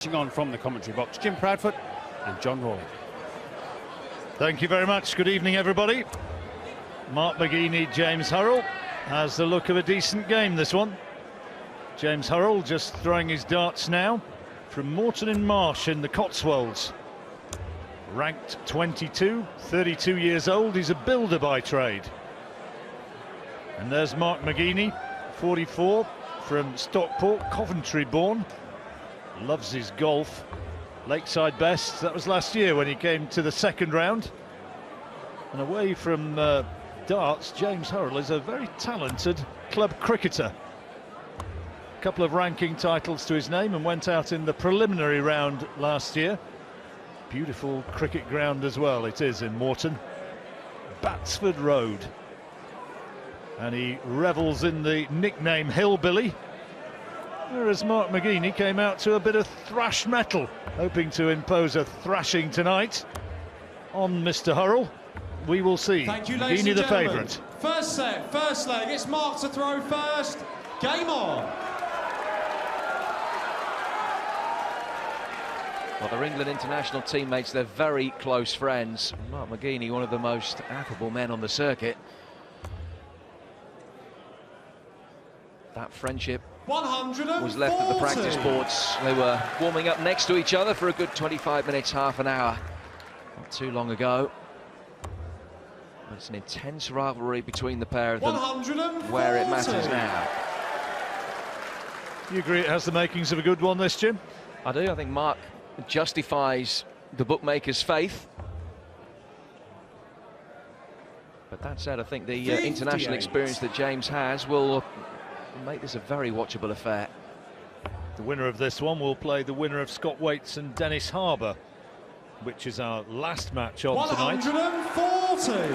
On from the commentary box, Jim Proudfoot and John Rawley. Thank you very much. Good evening, everybody. Mark McGeeney, James Hurrell has the look of a decent game, this one. James Hurrell just throwing his darts now from Moreton in Marsh in the Cotswolds. Ranked 22, 32 years old. He's a builder by trade. And there's Mark McGeeney, 44, from Stockport, Coventry born. Loves his golf. Lakeside best, that was last year when he came to the second round. And away from darts, James Hurrell is a very talented club cricketer. A couple of ranking titles to his name and went out in the preliminary round last year. Beautiful cricket ground as well it is in Moreton. Batsford Road. And he revels in the nickname Hillbilly. Whereas Mark McGeeney came out to a bit of thrash metal, hoping to impose a thrashing tonight on Mr. Hurrell. We will see. Thank you, ladies McGeeney and the gentlemen. favourite. First set, first leg. It's Mark to throw first. Game on. Well, their England international teammates, they're very close friends. Mark McGeeney, one of the most affable men on the circuit. That friendship was left at the practice courts. They were warming up next to each other for a good 25 minutes, half an hour, not too long ago. But it's an intense rivalry between the pair of them, where it matters now. You agree it has the makings of a good one, this, Jim? I do. I think Mark justifies the bookmakers' faith. But that said, I think the international experience that James has will make this a very watchable affair. The winner of this one will play the winner of Scott Waits and Dennis Harbour, which is our last match on tonight. 140.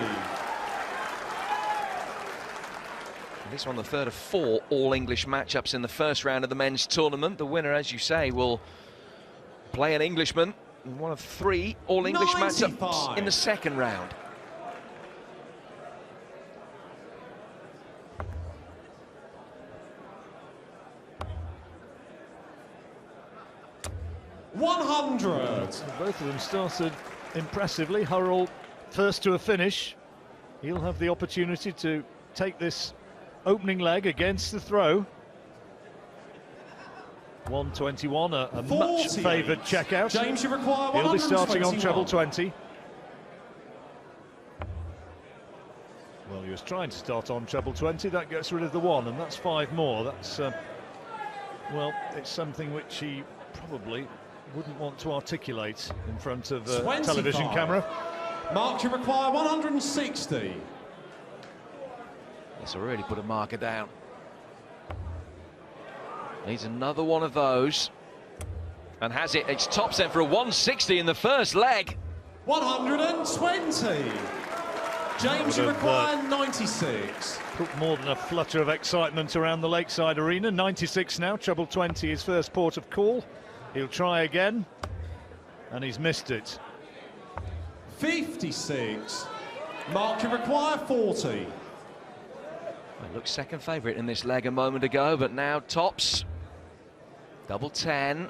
This one, the third of 4 all-English matchups in the first round of the men's tournament. The winner, as you say, will play an Englishman in one of 3 all-English matchups in the second round. Both of them started impressively. Hurrell first to a finish. He'll have the opportunity to take this opening leg against the throw. 121, a much favoured checkout. James, you require 121. He'll be starting on treble 20. Well, he was trying to start on treble 20. That gets rid of the 1, and that's 5 more. That's, well, it's something which he probably wouldn't want to articulate in front of a television camera. Mark, you require 160. This will really put a marker down. Needs another one of those. And has it. It's top set for a 160 in the first leg. 120. James, you require 96. Put more than a flutter of excitement around the Lakeside Arena. 96 now, treble 20, his first port of call. He'll try again, and he's missed it. 56. Mark, you require 40. It looked second favourite in this leg a moment ago, but now tops. Double 10.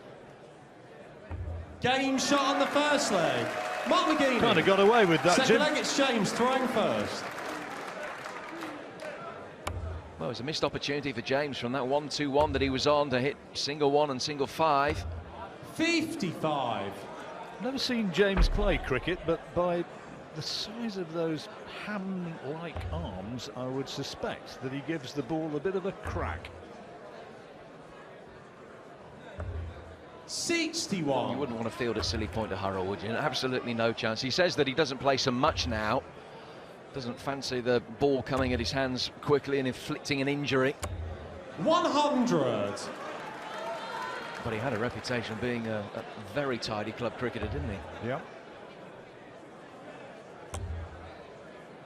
Game shot on the first leg. Mark McGeeney. Kind of got away with that, Second Jim. leg, it's James throwing first. Well, it was a missed opportunity for James from that 1-2-1 that he was on to hit single 1 and single 5. 55. Never seen James play cricket, but by the size of those ham-like arms, I would suspect that he gives the ball a bit of a crack. 61. You wouldn't want to field a silly point to Hurrell, would you? Absolutely no chance. He says that he doesn't play so much now. Doesn't fancy the ball coming at his hands quickly and inflicting an injury. 100. But he had a reputation of being a very tidy club cricketer, didn't he? Yeah.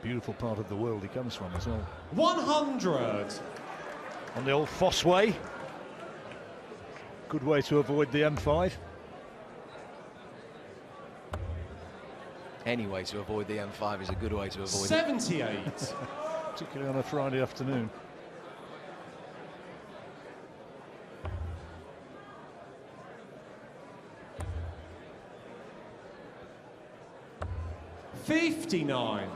Beautiful part of the world he comes from as well. 100. On the old Foss Way. Good way to avoid the M5. Any way to avoid the M5 is a good way to avoid 78. it. Particularly on a Friday afternoon. 59.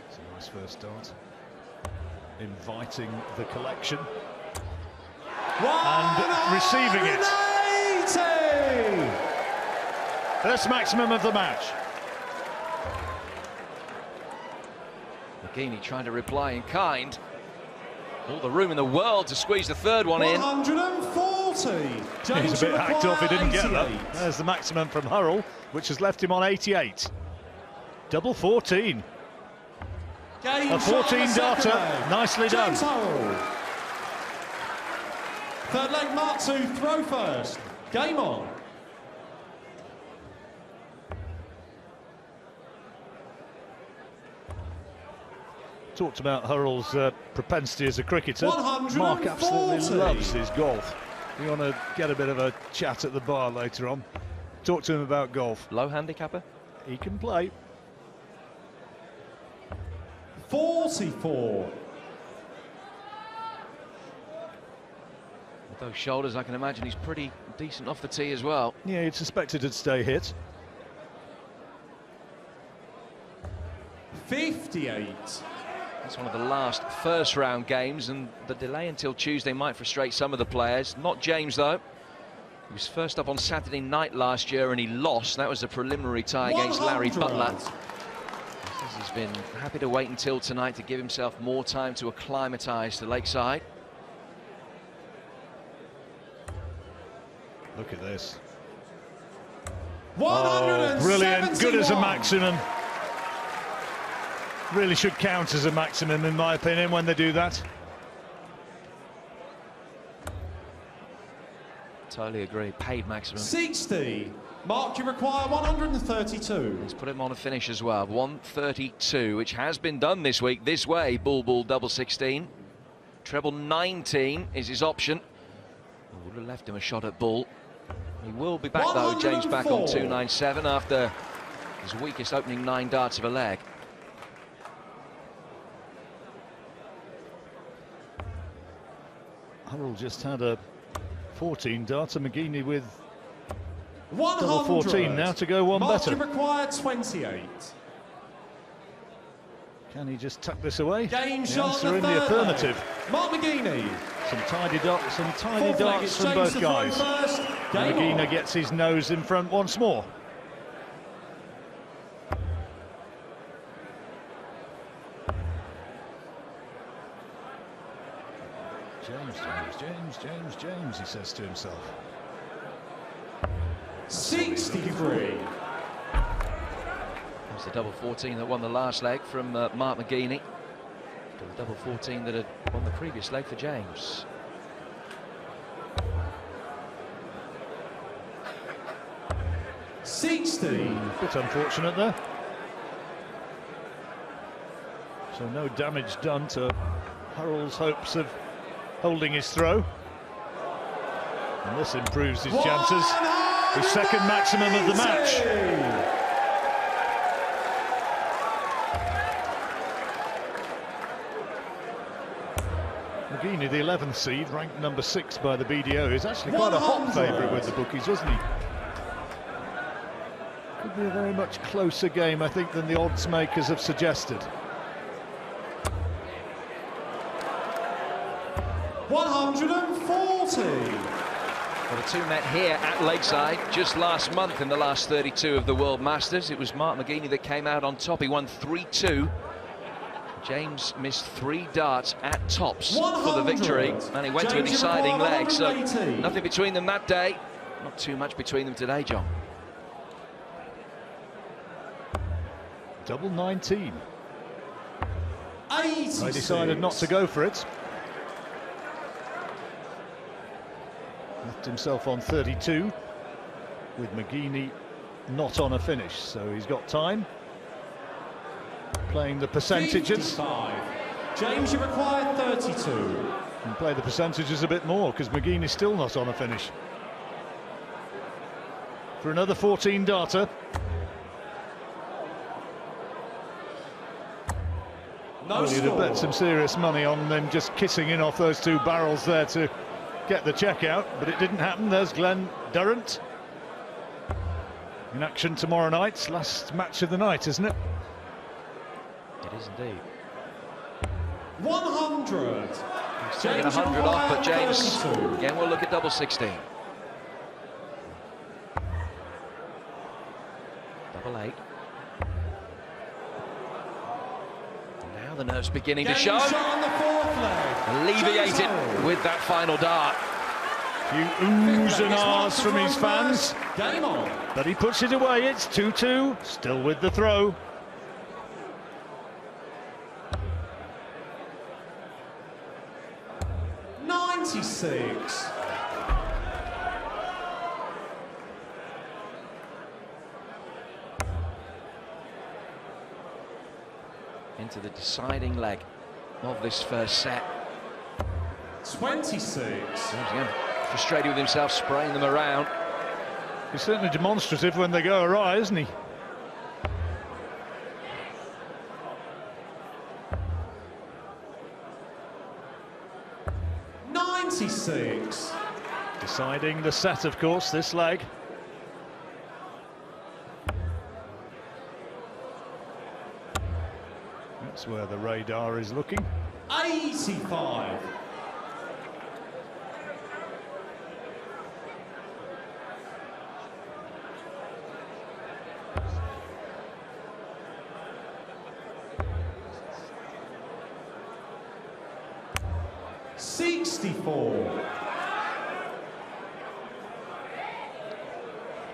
It's a nice first start. Inviting the collection. And receiving it. 180! First maximum of the match. McGeeney trying to reply in kind. All the room in the world to squeeze the third one in. 140. He's a bit hacked off, he didn't get that. There's the maximum from Hurrell, which has left him on 88. Double 14. A 14 darter, nicely done. Third leg mark to throw first. Game on. Talked about Hurrell's propensity as a cricketer. 140. Mark absolutely loves his golf. You want to get a bit of a chat at the bar later on. Talk to him about golf. Low handicapper? He can play. 44. With those shoulders, I can imagine he's pretty decent off the tee as well. Yeah, you'd suspect it'd stay hit. 58. It's one of the last first round games, and the delay until Tuesday might frustrate some of the players. Not James, though. He was first up on Saturday night last year and he lost. That was a preliminary tie against Larry Butler. He's been happy to wait until tonight to give himself more time to acclimatise to Lakeside. Look at this. 171. Oh, brilliant. Good as a maximum. Really should count as a maximum, in my opinion, when they do that. Totally agree. Paid maximum. 60. Mark, you require 132. Let's put him on a finish as well. 132, which has been done this week this way. Bull, double 16. Treble 19 is his option. Would have left him a shot at bull. He will be back, though. James back on 297 after his weakest opening 9 darts of a leg. Hurrell just had a 14 darter. McGeeney with 100. double 14 now to go one Mark, better. you require 28. Can he just tuck this away? Game the shot answer in the affirmative. Mark McGeeney. Some tiny darts Fourth darts leg, from both guys. First. And McGeeney gets his nose in front once more. James, he says to himself. 63. That's the double 14 that won the last leg from Mark McGeeney. To the double 14 that had won the previous leg for James. Bit unfortunate there. So no damage done to Hurrell's hopes of holding his throw. And this improves his chances. His second maximum of the match. McGeeney, the 11th seed, ranked number 6 by the BDO, is actually quite a hot favourite with the bookies, wasn't he? Could be a very much closer game, I think, than the odds makers have suggested. 140. Well, the two met here at Lakeside just last month in the last 32 of the World Masters. It was Mark McGeeney that came out on top. He won 3-2. James missed 3 darts at tops for the victory, and he went to a deciding leg. So nothing between them that day. Not too much between them today, John. Double 19. 86. They decided not to go for it. Left himself on 32, with McGeeney not on a finish, so he's got time. Playing the percentages. 55. James, you require 32. And play the percentages a bit more, because McGeeney's still not on a finish. For another 14 darter. No Well, you'd have bet some serious money on them just kissing in off those 2 barrels there to get the check out, but it didn't happen. There's Glenn Durrant in action tomorrow night. Last match of the night, isn't it? It is indeed. 100. He's taking 100 off, but James again will look at double 16. Double 8. Now the nerves beginning to show. Alleviated with that final dart. Few oohs and ahs from his fans. Game on. But he puts it away. It's 2-2. Still with the throw. Six. Into the deciding leg of this first set. 26. Again, frustrated with himself, spraying them around. He's certainly demonstrative when they go awry, isn't he? Deciding the set, of course, this leg. That's where the radar is looking. 85.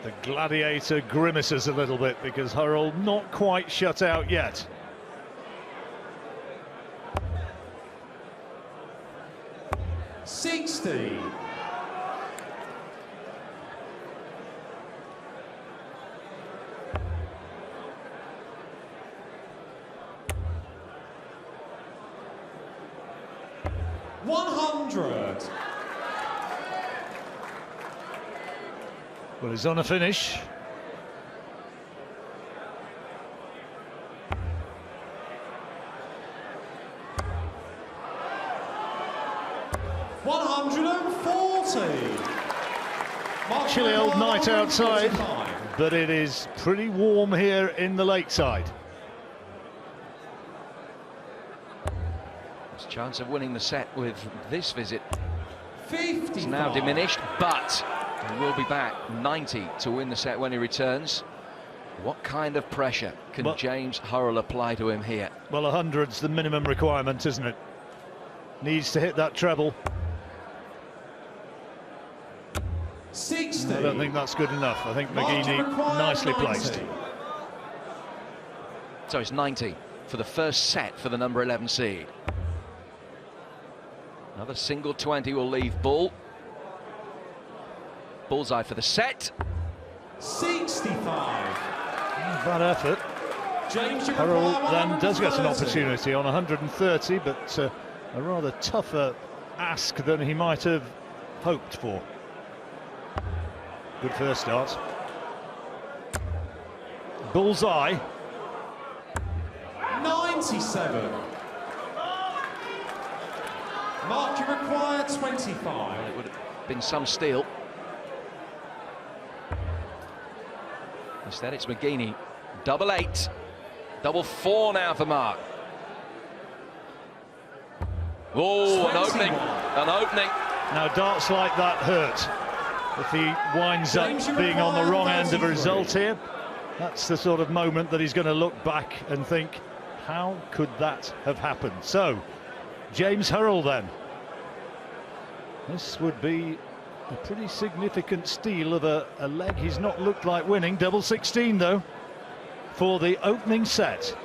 The gladiator grimaces a little bit because Hurrell not quite shut out yet. Well, he's on a finish. Chilly old night outside, but it is pretty warm here in the lakeside. His chance of winning the set with this visit is now diminished, but he will be back 90 to win the set when he returns. What kind of pressure can James Hurrell apply to him here? Well, 100's the minimum requirement, isn't it? Needs to hit that treble. 60. I don't think that's good enough. I think McGeeney nicely placed. So it's 90 for the first set for the number 11 seed. Another single 20 will leave Bull. Bullseye for the set. 65. Bad effort. Hurrell then does get an opportunity on 130, but a rather tougher ask than he might have hoped for. Good first start. Bullseye. 97. Mark, you require 25. It would have been some steal. Instead, it's McGeeney. Double 8. Double 4 now for Mark. Oh, an opening. An opening. Now, darts like that hurt. If he winds up being on the wrong end of a result here, that's the sort of moment that he's going to look back and think, how could that have happened? So, James Hurrell then. This would be a pretty significant steal of a leg he's not looked like winning. Double 16 though for the opening set.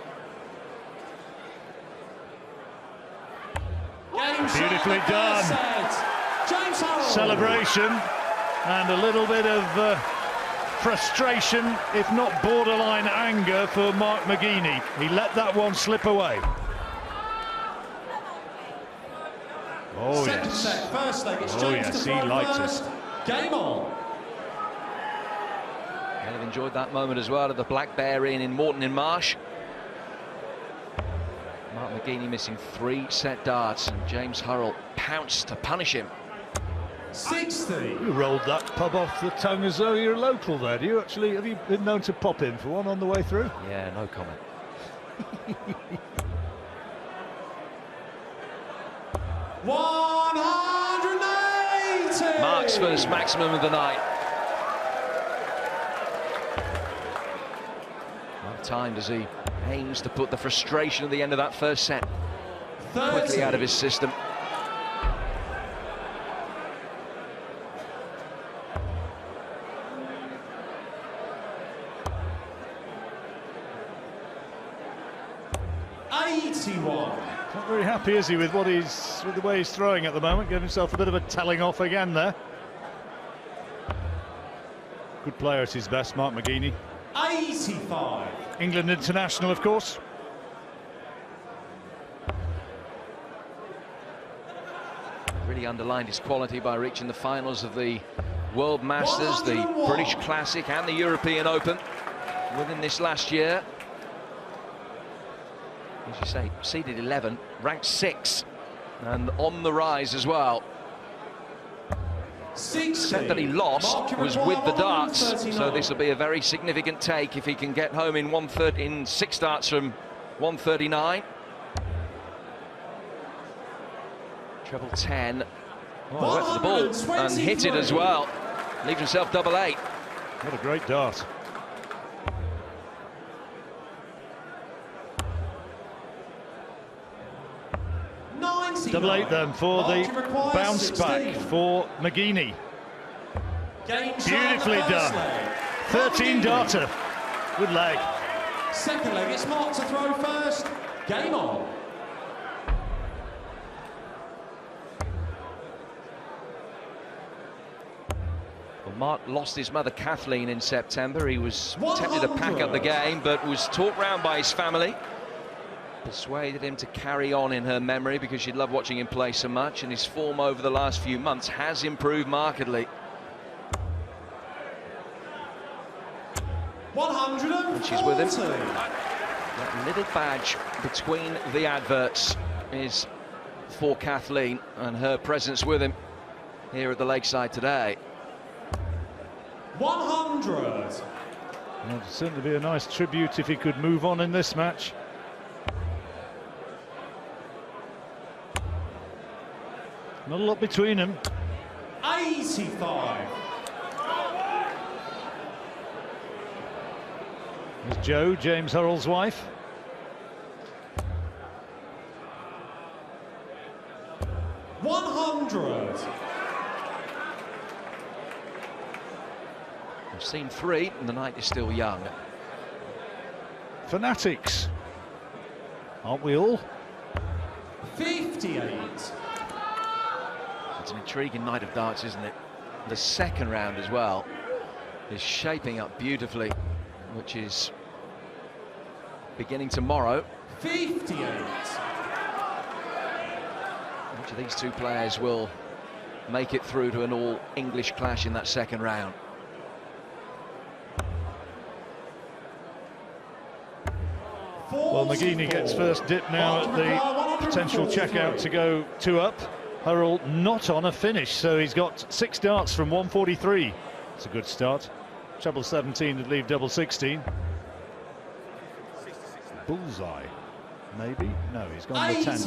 Beautifully done. Celebration and a little bit of frustration, if not borderline anger, for Mark McGeeney. He let that one slip away. Oh yes. First leg, it's oh yes, he liked it. Game on. I've enjoyed that moment as well at the Black Bear Inn in Morton in Marsh. Mark McGeeney missing 3 set darts, and James Hurrell pounced to punish him. 60. You rolled that pub off the tongue as though you're local there. Do you actually, have you been known to pop in for one on the way through? Yeah, no comment. $180. Mark's first maximum of the night. Well timed as he aims to put the frustration at the end of that first set 30. quickly out of his system. Not very happy, is he, with the way he's throwing at the moment? Giving himself a bit of a telling off again there. Good player at his best, Mark McGeeney. 85. England international, of course. Really underlined his quality by reaching the finals of the World Masters, the British Classic and the European Open within this last year. As you say, seeded 11, ranked 6, and on the rise as well. 60. Set that he lost was with the darts, so this will be a very significant take if he can get home in 130 in 6 darts from 139. Treble 10. Oh, went for the ball and hit it as well. Leaves himself double 8. What a great dart. Double 8 then for the bounce back for McGeeney. Beautifully done. 13 darter. Good leg. Second leg, it's Mark to throw first. Game on. Well, Mark lost his mother Kathleen in September. He was tempted to pack up the game, but was talked round by his family. Persuaded him to carry on in her memory because she'd loved watching him play so much, and his form over the last few months has improved markedly. 140. And she's with him. That little badge between the adverts is for Kathleen and her presence with him here at the Lakeside today. 100. Well, it'd certainly be a nice tribute if he could move on in this match. Not a lot between them. 85. There's Jo, James Hurrell's wife. $100. We've seen 3 and the night is still young. Fanatics, aren't we all? 58. It's an intriguing night of darts, isn't it? The second round as well is shaping up beautifully, which is beginning tomorrow. 58. Which of these two players will make it through to an all-English clash in that second round? Well, McGeeney gets first dip now at the potential checkout to go 2 up. Hurrell not on a finish, so he's got 6 darts from 143. It's a good start. Treble 17 to leave double 16. Bullseye, maybe? No, he's gone with 10.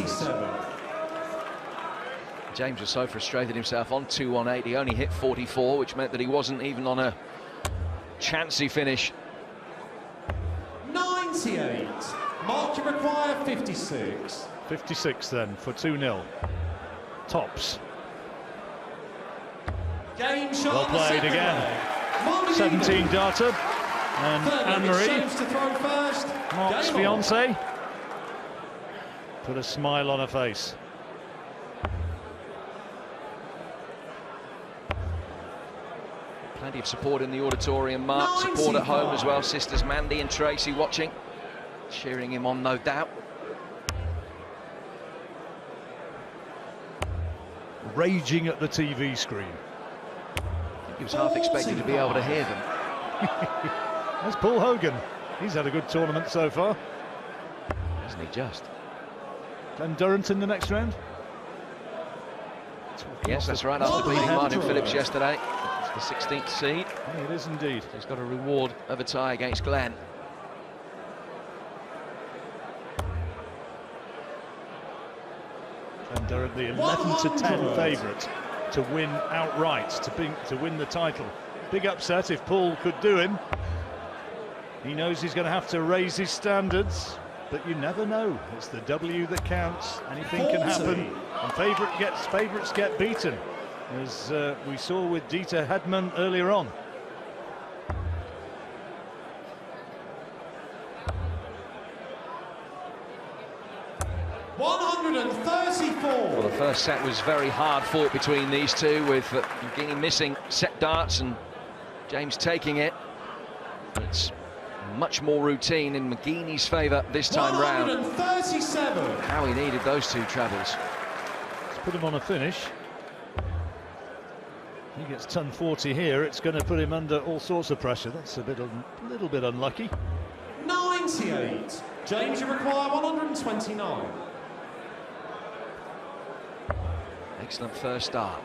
James was so frustrated himself on 2-1-8. He only hit 44, which meant that he wasn't even on a chancy finish. 98. Mark, you require 56. 56 then for 2-0. Tops. Game shot. Well played again. 17 darter. And Anne-Marie, Mark's fiancée, put a smile on her face. Plenty of support in the auditorium, Mark. Support at home as well. Sisters Mandy and Tracy watching, cheering him on, no doubt. Raging at the TV screen. I think he was half expected to be able to hear them. There's Paul Hogan. He's had a good tournament so far. Isn't he just? Glenn Durrant in the next round. Yes, that's right, after beating Martin Phillips yesterday. It's the 16th seed. Yeah, it is indeed. He's got a reward of a tie against Glenn. And they're the 11 to 10 favourite to win outright, to win the title. Big upset if Paul could do him. He knows he's going to have to raise his standards, but you never know. It's the W that counts. Anything can happen, and favourites get beaten, as we saw with Dieter Hedman earlier on. Well, the first set was very hard fought between these two, with McGeeney missing set darts and James taking it. But it's much more routine in McGeeney's favour this time round. 137. How he needed those two trebles. Let's put him on a finish. He gets ton 40 here. It's going to put him under all sorts of pressure. That's a little bit unlucky. 98. James, you require 129. Excellent first start.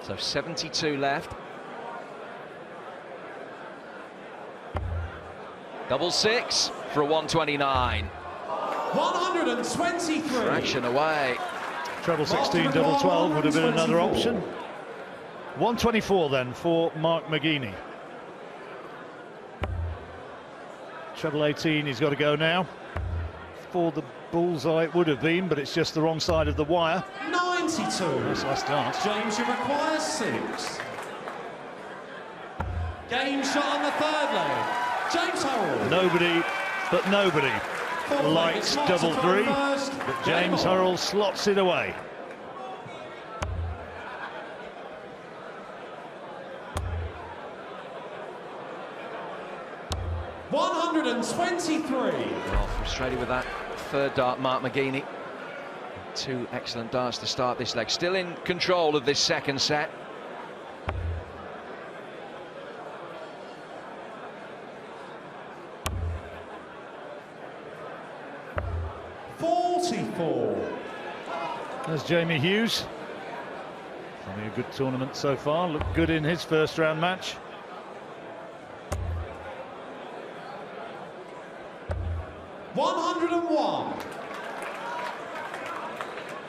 So 72 left. Double six for a 129. 123. Fraction away. Treble 16, double 12 would have been another option. 124 then for Mark McGeeney. Treble 18, he's got to go now. For the bullseye it would have been, but it's just the wrong side of the wire. 92. Nice last start. James, you require 6. Game shot on the third leg. James Hurrell. Nobody but nobody likes double 3, but James Hurrell slots it away. Well, frustrated with that third dart, Mark McGeeney. 2 excellent darts to start this leg. Still in control of this second set. There's Jamie Hughes. Having a good tournament so far. Looked good in his first round match.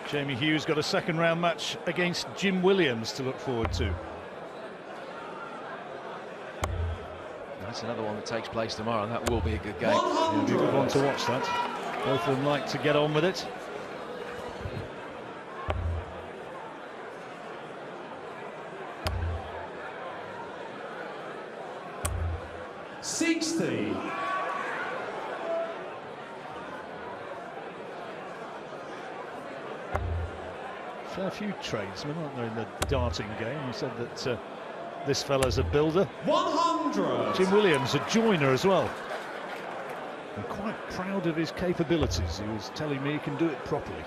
Jamie Hughes got a second round match against Jim Williams to look forward to. That's another one that takes place tomorrow. That will be a good game. Yeah, it'll be a good one to watch that. Both of them like to get on with it. A few tradesmen, aren't there, in the darting game? You said that this fella's a builder. 100. Jim Williams, a joiner as well. I'm quite proud of his capabilities. He was telling me he can do it properly.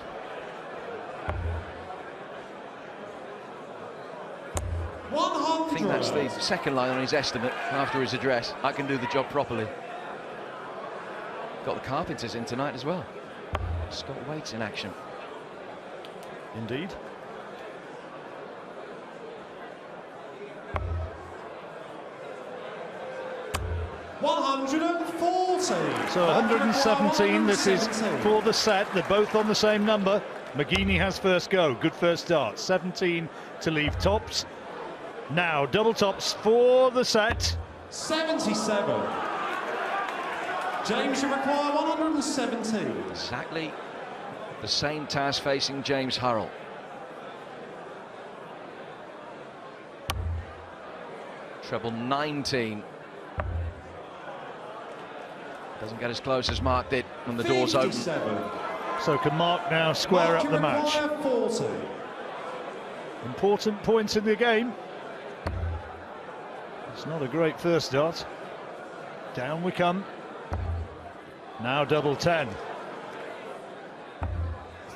I think that's the second line on his estimate after his address. I can do the job properly. Got the Carpenters in tonight as well. Scott Waite's in action. Indeed. So 117, this is for the set. They're both on the same number. McGeeney has first go. Good first start. 17 to leave tops. Now double tops for the set. 77. James, you require 117. Exactly the same task facing James Hurrell. Treble 19. Doesn't get as close as Mark did when the doors open. So can Mark now square up the match? 40. Important points in the game. It's not a great first start. Down we come. Now double 10.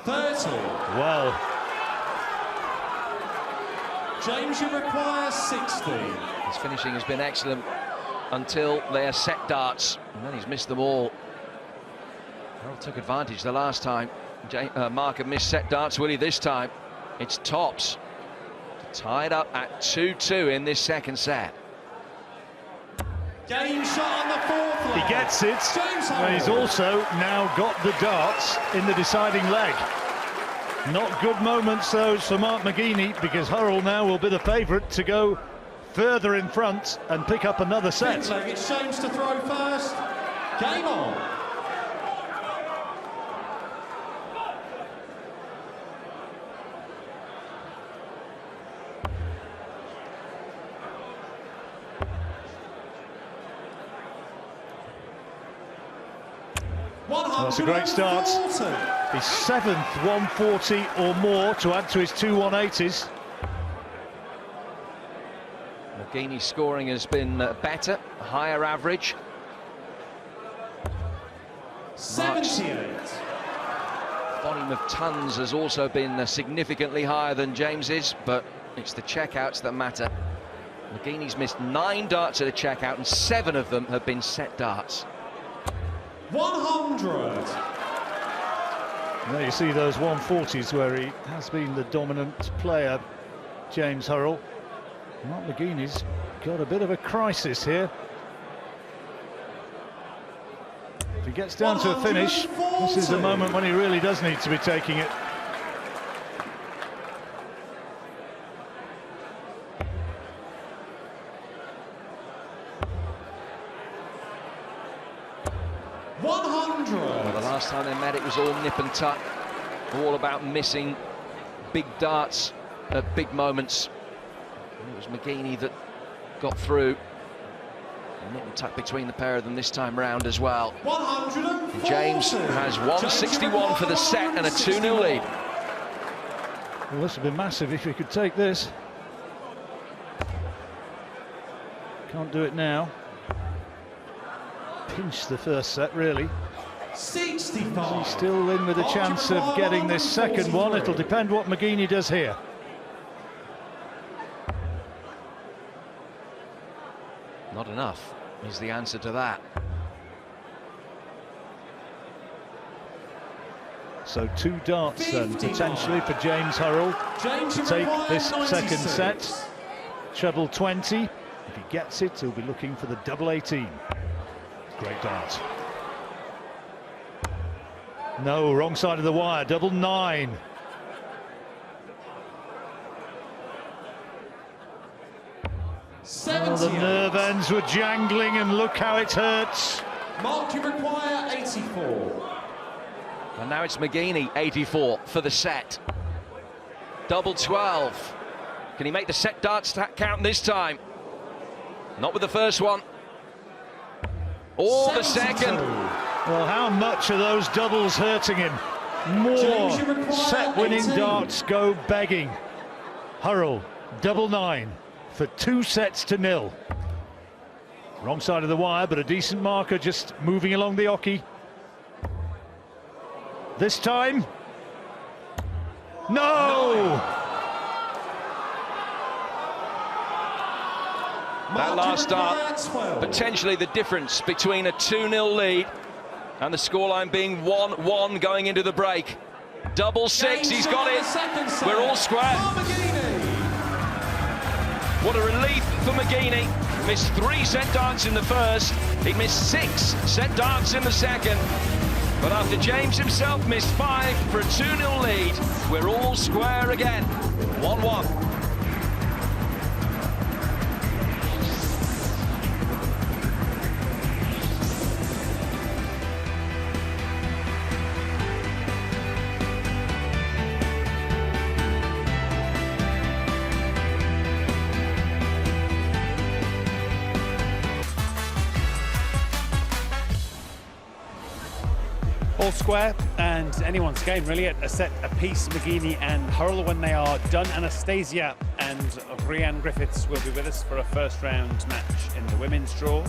30. Well. James, you require 60. His finishing has been excellent until their set darts, and then he's missed them all. Harold took advantage the last time. Mark had missed set darts, will he this time? It's tops. Tied up at 2-2 in this second set. Game shot on the fourth leg. He gets it, and he's also now got the darts in the deciding leg. Not good moments those for Mark McGeeney, because Hurrell now will be the favourite to go further in front and pick up another set. Fifth leg, it's James to throw first. Game on. Well, that's a great start. His 7th 140 or more to add to his 2 180s. McGeeney's scoring has been better, higher average. 78. Volume of tons has also been significantly higher than James's, but it's the checkouts that matter. McGeeney's missed 9 darts at a checkout, and 7 of them have been set darts. 100. There you see those 140s where he has been the dominant player, James Hurrell. Mark McGeeney's got a bit of a crisis here. If he gets down to a finish, this is the moment when he really does need to be taking it. Well, the last time they met, it was all nip and tuck, all about missing big darts at big moments. And it was McGeeney that got through. Nip and tuck between the pair of them this time round as well. And James has 161 for the set and a 2-0 lead. Well, this would be massive if he could take this. Can't do it now. Pinch the first set, really. 65. He's still in with a chance of getting this second one. It'll depend what McGeeney does here. Not enough is the answer to that. So 2 darts then, potentially, for James Hurrell to take this second set. Treble 20. If he gets it, he'll be looking for the double 18. Great dart. No, wrong side of the wire, double 9. Oh, the nerve ends were jangling, and look how it hurts. Mark, you require 84. And now it's McGeeney, 84 for the set. Double 12. Can he make the set darts count this time? Not with the first one. Or the second. Well, how much are those doubles hurting him? More set-winning darts go begging. Hurrell, double 9 for 2 sets to 0. Wrong side of the wire, but a decent marker, just moving along the oche. This time, no! That last dart, potentially the difference between a 2-0 lead and the scoreline being 1-1 going into the break. Double 6, he's got it. We're all square. What a relief for McGeeney. Missed 3 set darts in the first. He missed 6 set darts in the second. But after James himself missed 5 for a 2-0 lead, we're all square again. 1-1. All square, and anyone's game really at a set apiece. McGeeney and Hurrell when they are done. Anastasia and Brianne Griffiths will be with us for a first round match in the women's draw.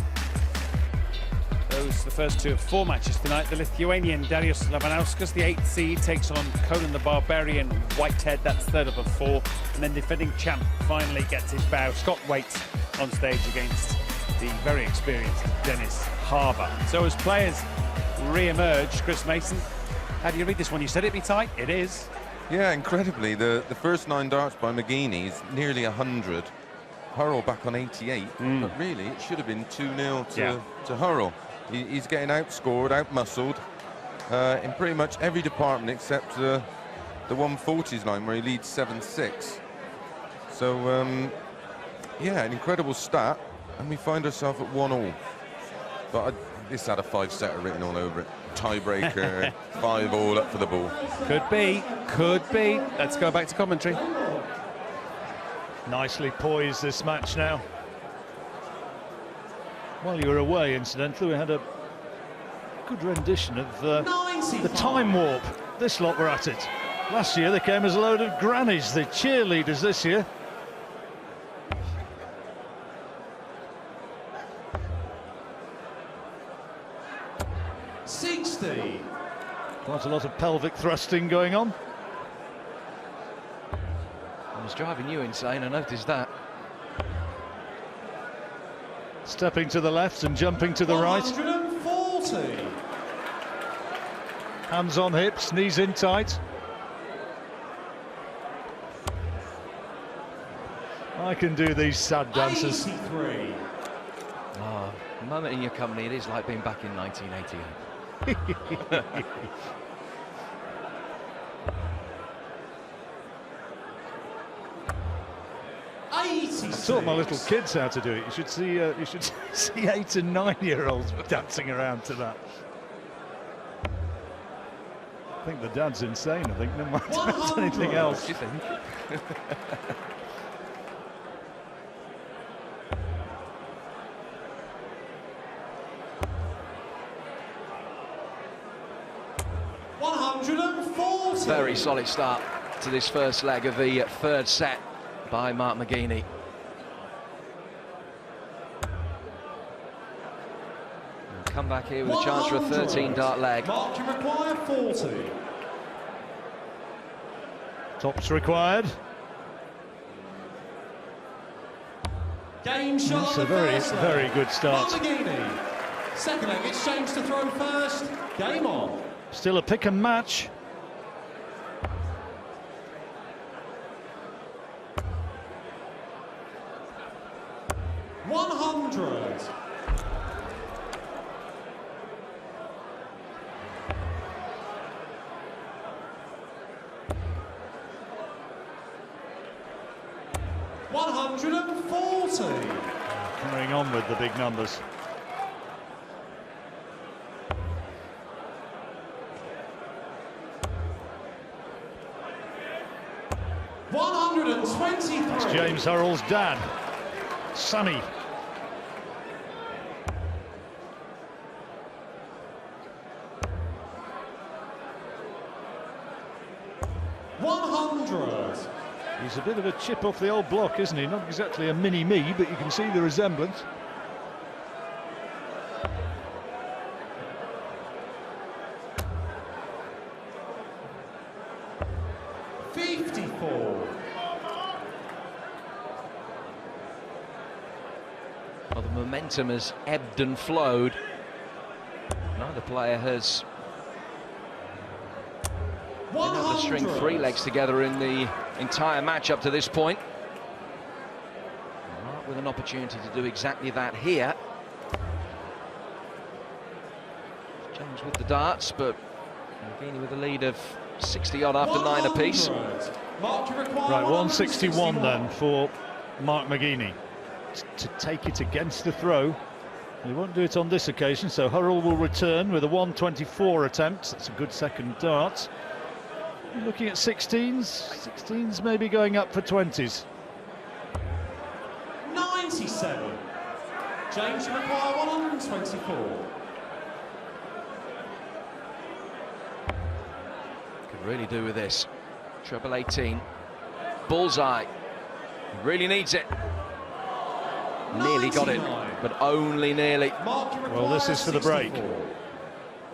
Those the first 2 of 4 matches tonight. The Lithuanian Darius Lavanauskas, the 8th seed, takes on Conan the Barbarian Whitehead. That's 3rd of 4. And then defending champ finally gets his bow. Scott Waite on stage against the very experienced Dennis Harbour. So as players re-emerge, Chris Mason, how do you read this one? You said it'd be tight. It is. Yeah, incredibly, the first 9 darts by McGeeney is nearly 100. Hurrell back on 88, but really it should have been 2-0 to Hurrell. He's getting outscored, outmuscled in pretty much every department except the 140s line where he leads 7-6. So yeah, an incredible stat, and we find ourselves at 1-all. But this had a 5-setter written all over it. Tiebreaker, 5-all up for the ball. Could be, could be. Let's go back to commentary. Nicely poised this match now. While you were away, incidentally, we had a good rendition of the time warp. This lot were at it. Last year they came as a load of grannies, the cheerleaders this year. Quite a lot of pelvic thrusting going on. I was driving you insane, I noticed that. Stepping to the left and jumping to the right. 140. Hands on hips, knees in tight. I can do these sad dances. 83. Oh, a moment in your company, it is like being back in 1988. I taught my little kids how to do it. You should see 8- and 9-year-olds dancing around to that. I think the dad's insane. I think no matter anything else. Do you think? Very solid start to this first leg of the third set by Mark McGeeney. Come back here with a chance for a 13-dart leg. Mark, you require 40. Tops required. Game shot. That's a very good start. Mark McGeeney. Second leg exchange to throw first. Game on. Still a pick and match. Carrying on with the big numbers. It's James Hurrell's dad, Sonny. He's a bit of a chip off the old block, isn't he? Not exactly a mini-me, but you can see the resemblance. Well, the momentum has ebbed and flowed. Neither player has been able to string 3 legs together in the entire match up to this point. Mark with an opportunity to do exactly that here. James with the darts, but McGeeney with a lead of 60-odd after 9 apiece. Right, 161 then for Mark McGeeney to take it against the throw. He won't do it on this occasion, so Hurrell will return with a 124 attempt. That's a good second dart. Looking at 16s maybe going up for 20s. 97. James, you require 124. Could really do with this. Treble 18. Bullseye. He really needs it. Nearly got it, but only nearly. Well, this is for the break.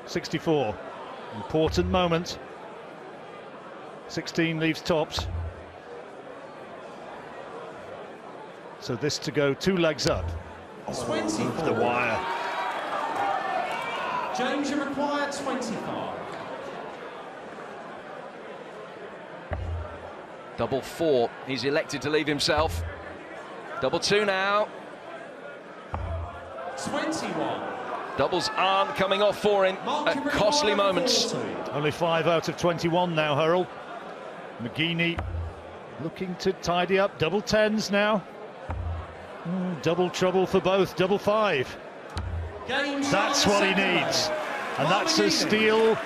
64. Important moment. 16 leaves tops. So this to go 2 legs up. Over the wire. James, you require 25. Double 4. He's elected to leave himself. Double 2 now. 21. Doubles aren't coming off for him at costly moments. Only 5 out of 21 now, Hurrell. McGeeney looking to tidy up. Double 10s now. Double trouble for both. Double 5. That's what he needs. And that's a steal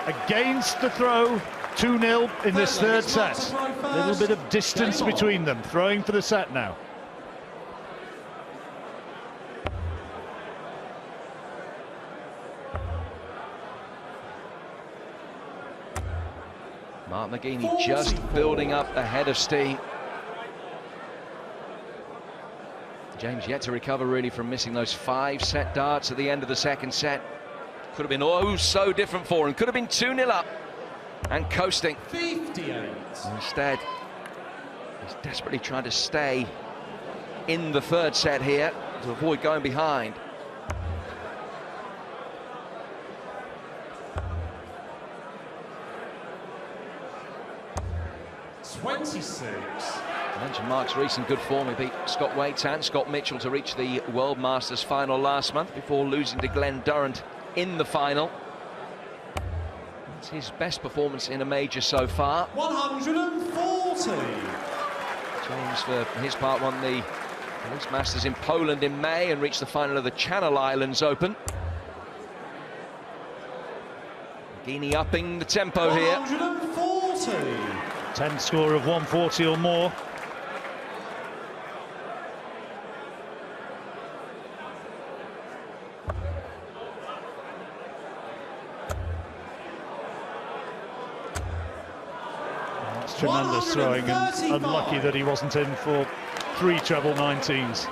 against the throw. 2-0 in this third set. A little bit of distance between them. Throwing for the set now. Mark McGeeney just building up ahead of steam. James yet to recover really from missing those 5 set darts at the end of the second set. Could have been oh so different for him. Could have been 2-0 up and coasting. 58. Instead, he's desperately trying to stay in the third set here to avoid going behind. I mentioned Mark's recent good form. He beat Scott Waits and Scott Mitchell to reach the World Masters final last month before losing to Glenn Durrant in the final. It's his best performance in a major so far. 140. James, for his part, won the World Masters in Poland in May and reached the final of the Channel Islands Open. McGeeney upping the tempo here. 140. 10 score of 140 or more. That's tremendous throwing, and unlucky that he wasn't in for 3 treble 19s.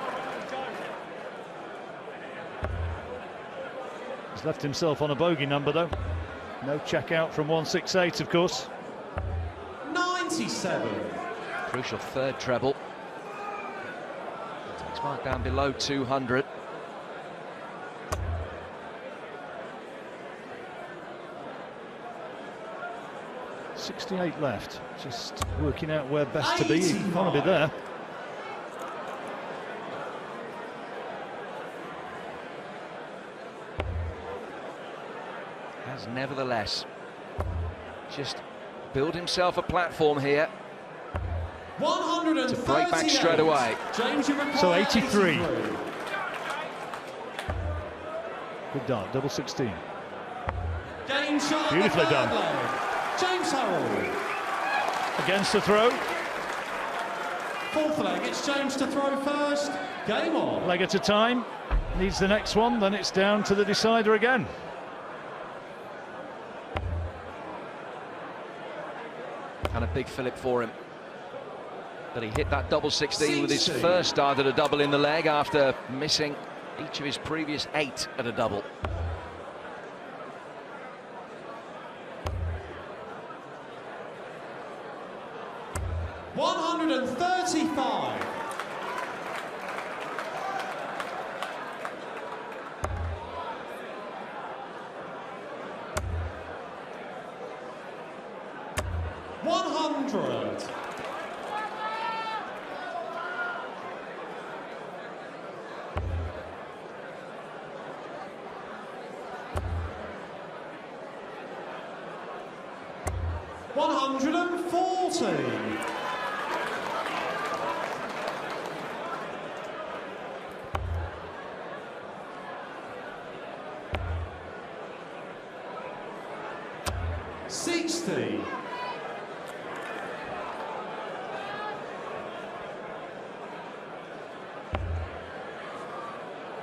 He's left himself on a bogey number though. No check out from 168, of course. 97. Crucial third treble. Takes Mark down below 200. .68 left. Just working out where best to be. He can't be there. Has nevertheless just build himself a platform here to break back straight away. So 83. Good dart, double 16. Beautifully done. James Hurrell. Against the throw. Fourth leg, it's James to throw first. Game on. Leg at a time. Needs the next one, then it's down to the decider again. And a big fillip for him. But he hit that double 16 with his first start at a double in the leg after missing each of his previous 8 at a double. $135.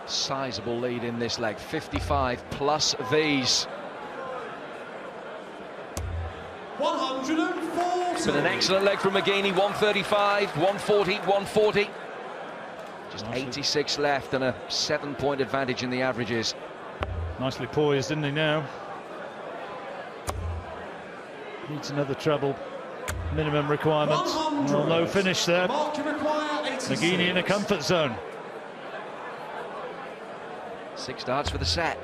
Sizable lead in this leg, 55 plus these. 140. It's been an excellent leg from McGeeney. 135, 140, 140. Just 86 left and a 7-point advantage in the averages. Nicely poised, isn't he now? Needs another treble. Minimum requirements. Well, no finish there. McGeeney in a comfort zone. 6 darts for the set.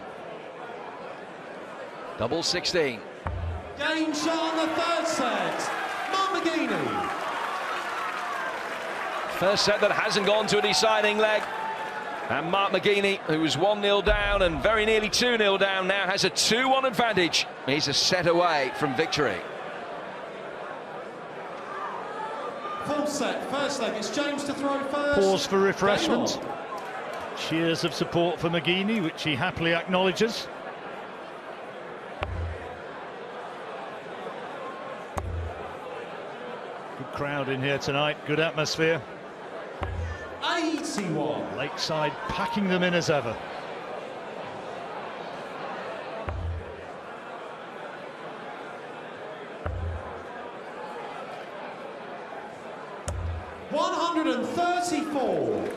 Double 16. Game shot on the third set. McGeeney. First set that hasn't gone to a deciding leg. And Mark McGeeney, who was 1-0 down and very nearly 2-0 down, now has a 2-1 advantage. He's a set away from victory. Full set, first leg, it's James to throw first. Pause for refreshment. Cheers of support for McGeeney, which he happily acknowledges. Good crowd in here tonight, good atmosphere. 81. Lakeside packing them in as ever. $134.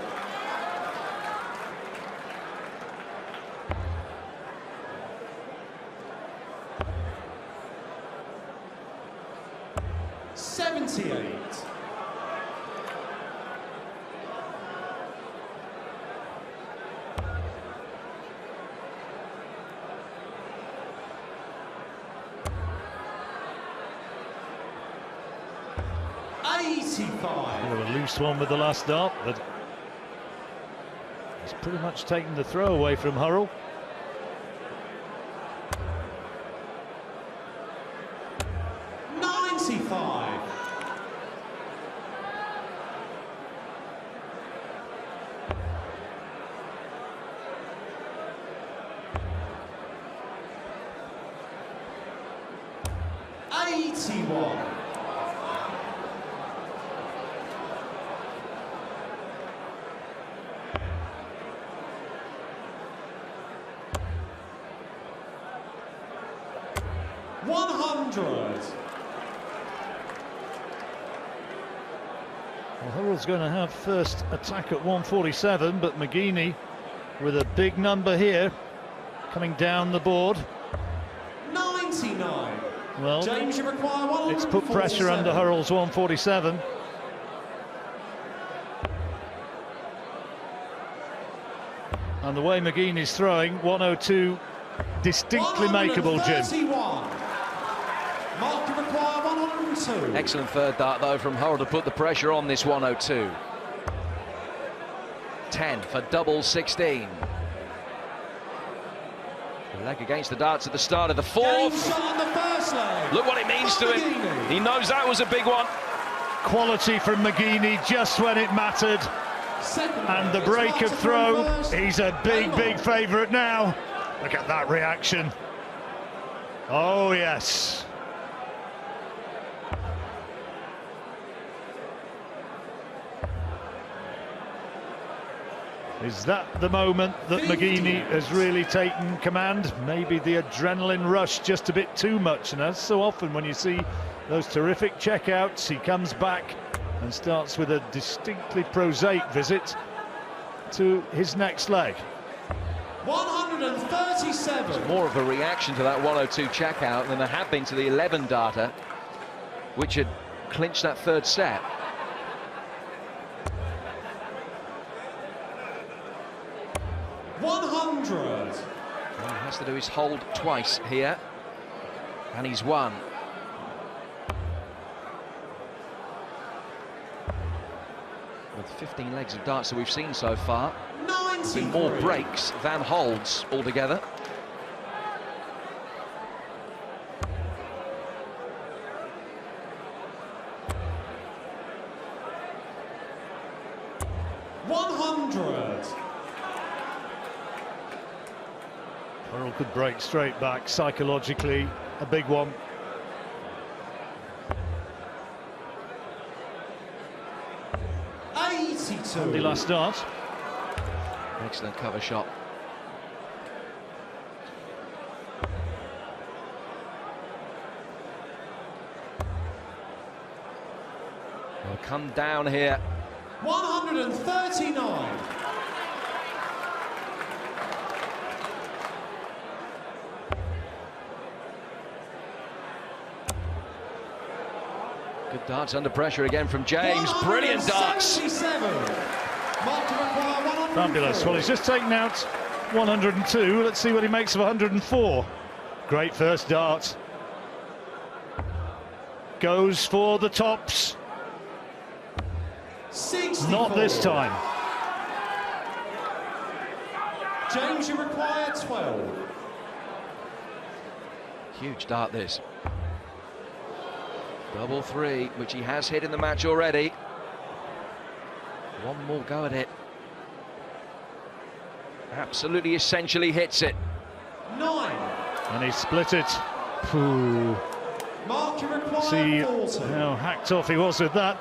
$78. A loose one with the last dart, but he's pretty much taken the throw away from Hurrell. $95. $81. $100. Well, Hurrell's going to have first attack at 147, but McGeeney with a big number here coming down the board. 99. Well, James, you require 147. it's put pressure under Hurrell's 147. And the way McGeeney's throwing, 102 distinctly makeable, Jim. Mark, you require 102. Excellent third dart, though, from Hurrell to put the pressure on this 102. 10 for double 16. The leg against the darts at the start of the fourth. On the first leg. Look what it means to him. He knows that was a big one. Quality from McGeeney just when it mattered. And the break of throw, he's a big favourite now. Look at that reaction. Oh, yes. Is that the moment that McGeeney has really taken command? Maybe the adrenaline rush just a bit too much, and as so often when you see those terrific checkouts, he comes back and starts with a distinctly prosaic visit to his next leg. 137. There's more of a reaction to that 102 checkout than there had been to the 11 darter, which had clinched that third set. $100. Well, he has to do his hold twice here, and he's won. With 15 legs of darts that we've seen so far, there's been more breaks than holds altogether. Hurrell could break straight back, psychologically a big one. Handy last start. Excellent cover shot. He'll come down here. 139. Good darts under pressure again from James. Brilliant darts. Fabulous. Well, he's just taken out 102. Let's see what he makes of 104. Great first dart. Goes for the tops. 64. Not this time. James, you require 12. Huge dart this. Double three, which he has hit in the match already. One more go at it. Absolutely essentially hits it. 9. And he split it. Ooh. Mark, you require See 40. how hacked off he was with that.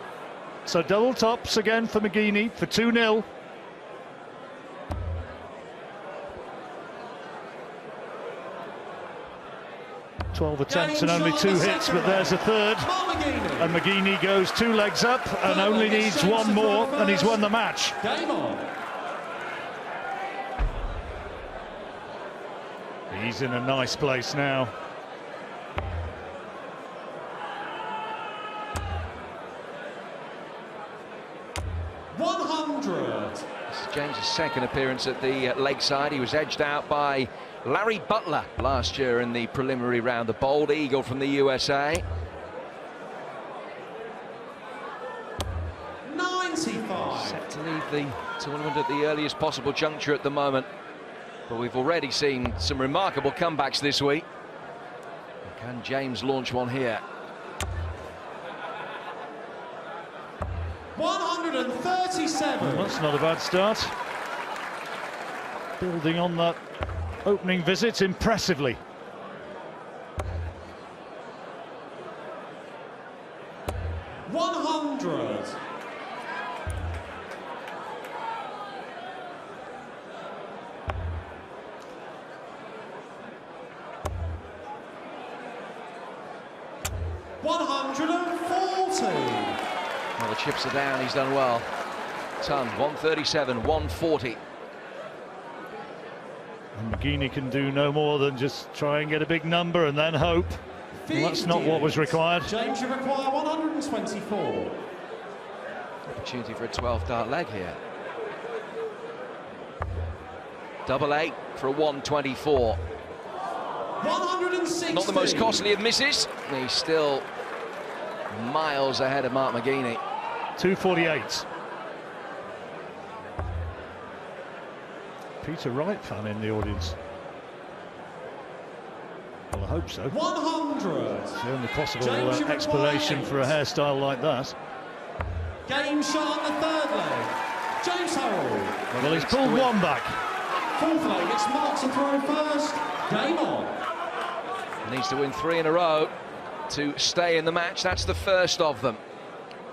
So double tops again for McGeeney for 2-0. Twelve attempts and only 2 hits, but there's a third. And McGeeney goes 2 legs up and only needs 1 more, and he's won the match. Game on. He's in a nice place now. This is James' second appearance at the leg side. He was edged out by Larry Butler last year in the preliminary round, the bold eagle from the USA. 95. Set to leave the tournament at the earliest possible juncture at the moment. But we've already seen some remarkable comebacks this week. Can James launch one here? 137. Well, that's not a bad start. Building on that opening visit impressively. Well, the chips are down, he's done well. Ton, 137, 140. And McGeeney can do no more than just try and get a big number and then hope. Well, that's not what was required. James, you require 124. Opportunity for a 12-dart leg here. Double 8 for a 124. 160. Not the most costly of misses. He's still miles ahead of Mark McGeeney. 248. Peter Wright fan in the audience. Well, I hope so. 100. It's the only possible explanation for a hairstyle like that. Game shot on the third leg. James Hurrell. Well, he's pulled one back. Fourth leg, it's Mark to throw first. Game on. Needs to win 3 in a row to stay in the match. That's the first of them.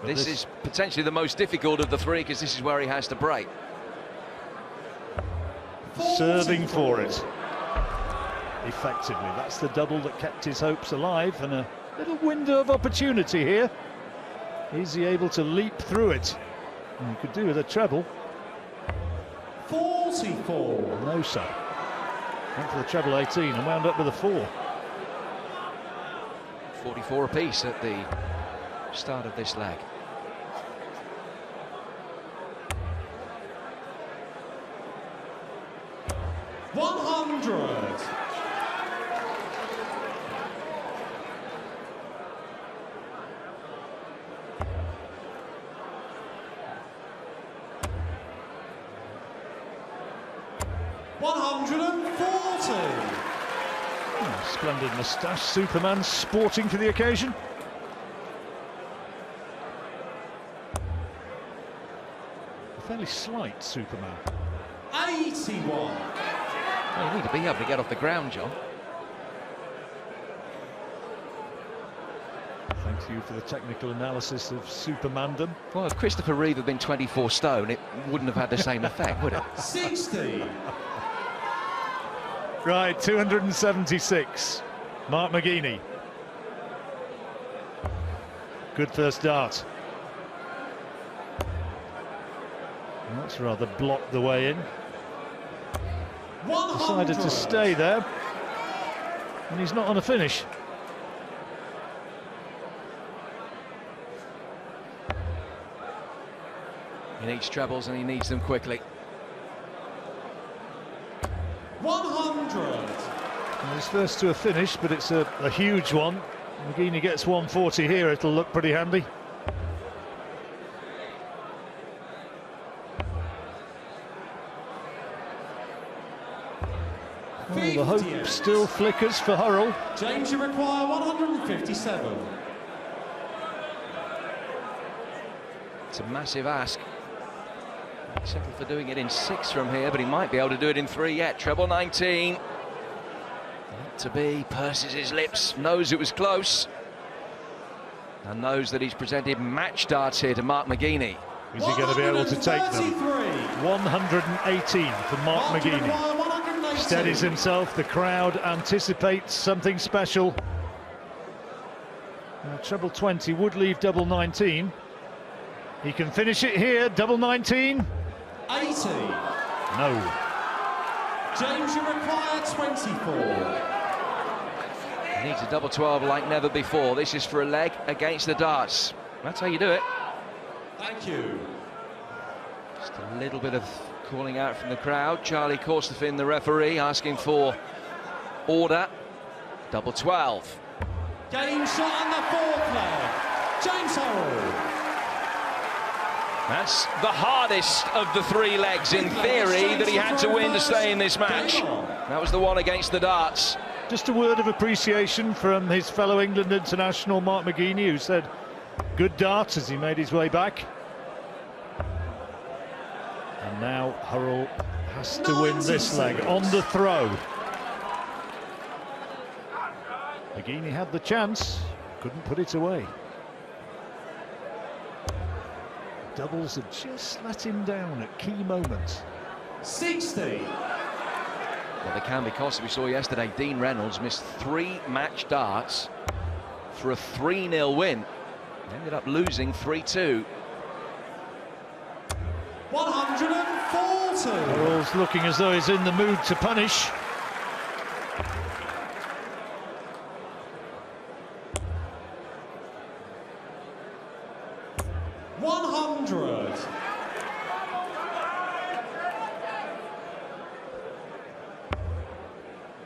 This is potentially the most difficult of the 3 because this is where he has to break. Serving for it. Effectively, that's the double that kept his hopes alive, and a little window of opportunity here. Is he able to leap through it? And he could do with a treble. 44. No, sir. Went for the treble 18 and wound up with a 4. 44 apiece at the start of this leg. Splendid moustache, Superman sporting for the occasion. A fairly slight Superman. 81. Well, you need to be able to get off the ground, John. Thank you for the technical analysis of Supermandom. Well, if Christopher Reeve had been 24 stone, it wouldn't have had the same effect, would it? 60. Right, 276. Mark McGeeney. Good first dart. And that's rather blocked the way in. 100. Decided to stay there. And he's not on a finish. He needs trebles and he needs them quickly. 100. And his first to a finish, but it's a huge one. McGeeney gets 140 here, it'll look pretty handy. Well, the hope still flickers for Hurrell. James, you require 157. It's a massive ask. Settled for doing it in 6 from here, but he might be able to do it in 3 yet. Treble 19. Not to be. Purses his lips, knows it was close, and knows that he's presented match darts here to Mark McGeeney. Is he going to be able to take them? 118 for Mark McGeeney. Steadies himself, the crowd anticipates something special. Treble 20 would leave double 19. He can finish it here, double 19. 80. No. James, you require 24. He needs a double 12 like never before. This is for a leg against the darts. That's how you do it. Thank you. Just a little bit of calling out from the crowd. Charlie Corstefin, the referee, asking for order. Double 12. Game shot on the 4th leg. James Hurrell. That's the hardest of the 3 legs, in theory, that he had to win to stay in this match. That was the one against the darts. Just a word of appreciation from his fellow England international Mark McGeeney, who said good darts as he made his way back. And now Hurrell has to win this leg on the throw. McGeeney had the chance, couldn't put it away. Doubles have just let him down at key moments. 60. Well, they can, because we saw yesterday Dean Reynolds missed 3 match darts for a 3-0 win. He ended up losing 3-2. 140. Hurrell's looking as though he's in the mood to punish.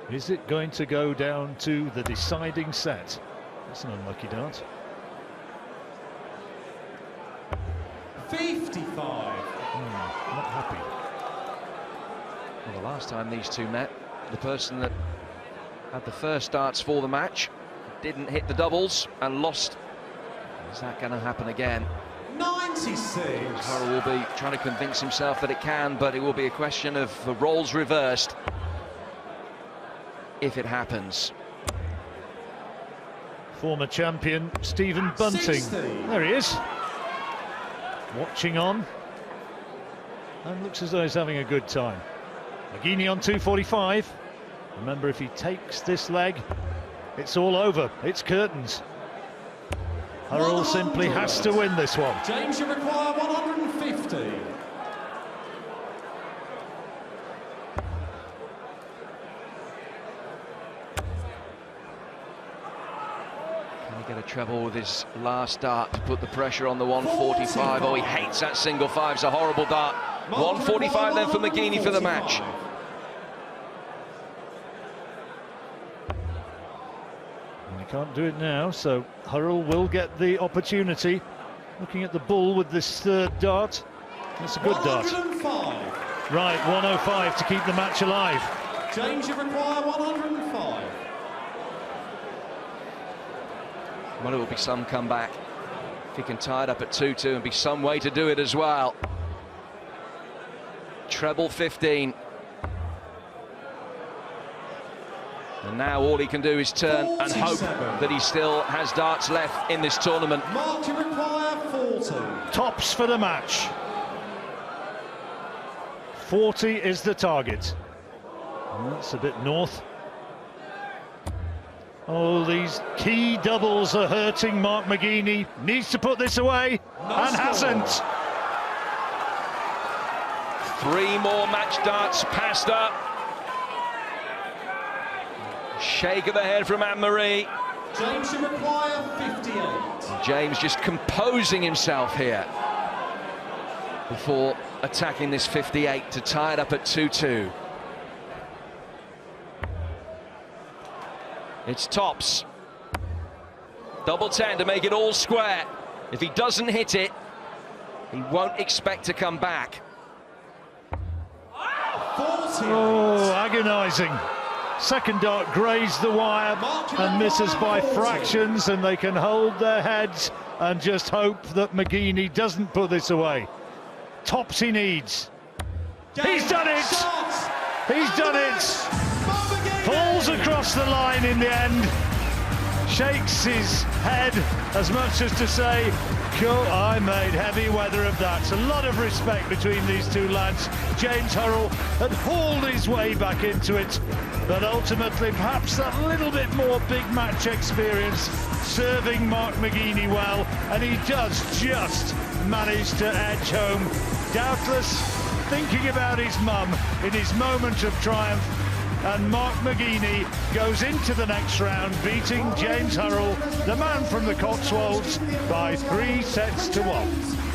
Is it going to go down to the deciding set? That's an unlucky dart. 55. Not happy. Well, the last time these two met, the person that had the first darts for the match didn't hit the doubles and lost. Is that going to happen again? 96. Hurrell will be trying to convince himself that it can, but it will be a question of the roles reversed if it happens. Former champion Stephen Bunting. 60. There he is. Watching on. And looks as though he's having a good time. McGeeney on 245. Remember, if he takes this leg, it's all over. It's curtains. Hurrell simply has to win this one. James, you require 150. Can he get a treble with his last dart to put the pressure on the 145? Oh, he hates that single 5. It's a horrible dart. 145 then for McGeeney for the match. He can't do it now, so Hurrell will get the opportunity. Looking at the bull with this 3rd dart. That's a good dart. 105. Right, 105 to keep the match alive. James, you require 105. Well, it will be some comeback. If he can tie it up at 2-2 and be some way to do it as well. Treble 15. And now all he can do is turn and hope that he still has darts left in this tournament. Mark, you require 40. Tops for the match. 40 is the target. And that's a bit north. Oh, these key doubles are hurting Mark McGeeney. Needs to put this away, and hasn't. 3 more match darts passed up. Shake of the head from Anne-Marie. James, you require 58. James just composing himself here before attacking this 58 to tie it up at 2-2. It's tops. Double 10 to make it all square. If he doesn't hit it, he won't expect to come back. Oh, agonising. Second dart grazed the wire and misses by fractions, and they can hold their heads and just hope that McGeeney doesn't put this away. Tops he needs. He's done it! He's done it! Falls across the line in the end. Shakes his head as much as to say, cool, I made heavy weather of that. A lot of respect between these two lads. James Hurrell had hauled his way back into it, but ultimately perhaps that little bit more big match experience serving Mark McGeeney well, and he does just manage to edge home. Doubtless thinking about his mum in his moment of triumph, and Mark McGeeney goes into the next round beating James Hurrell, the man from the Cotswolds, by 3 sets to 1.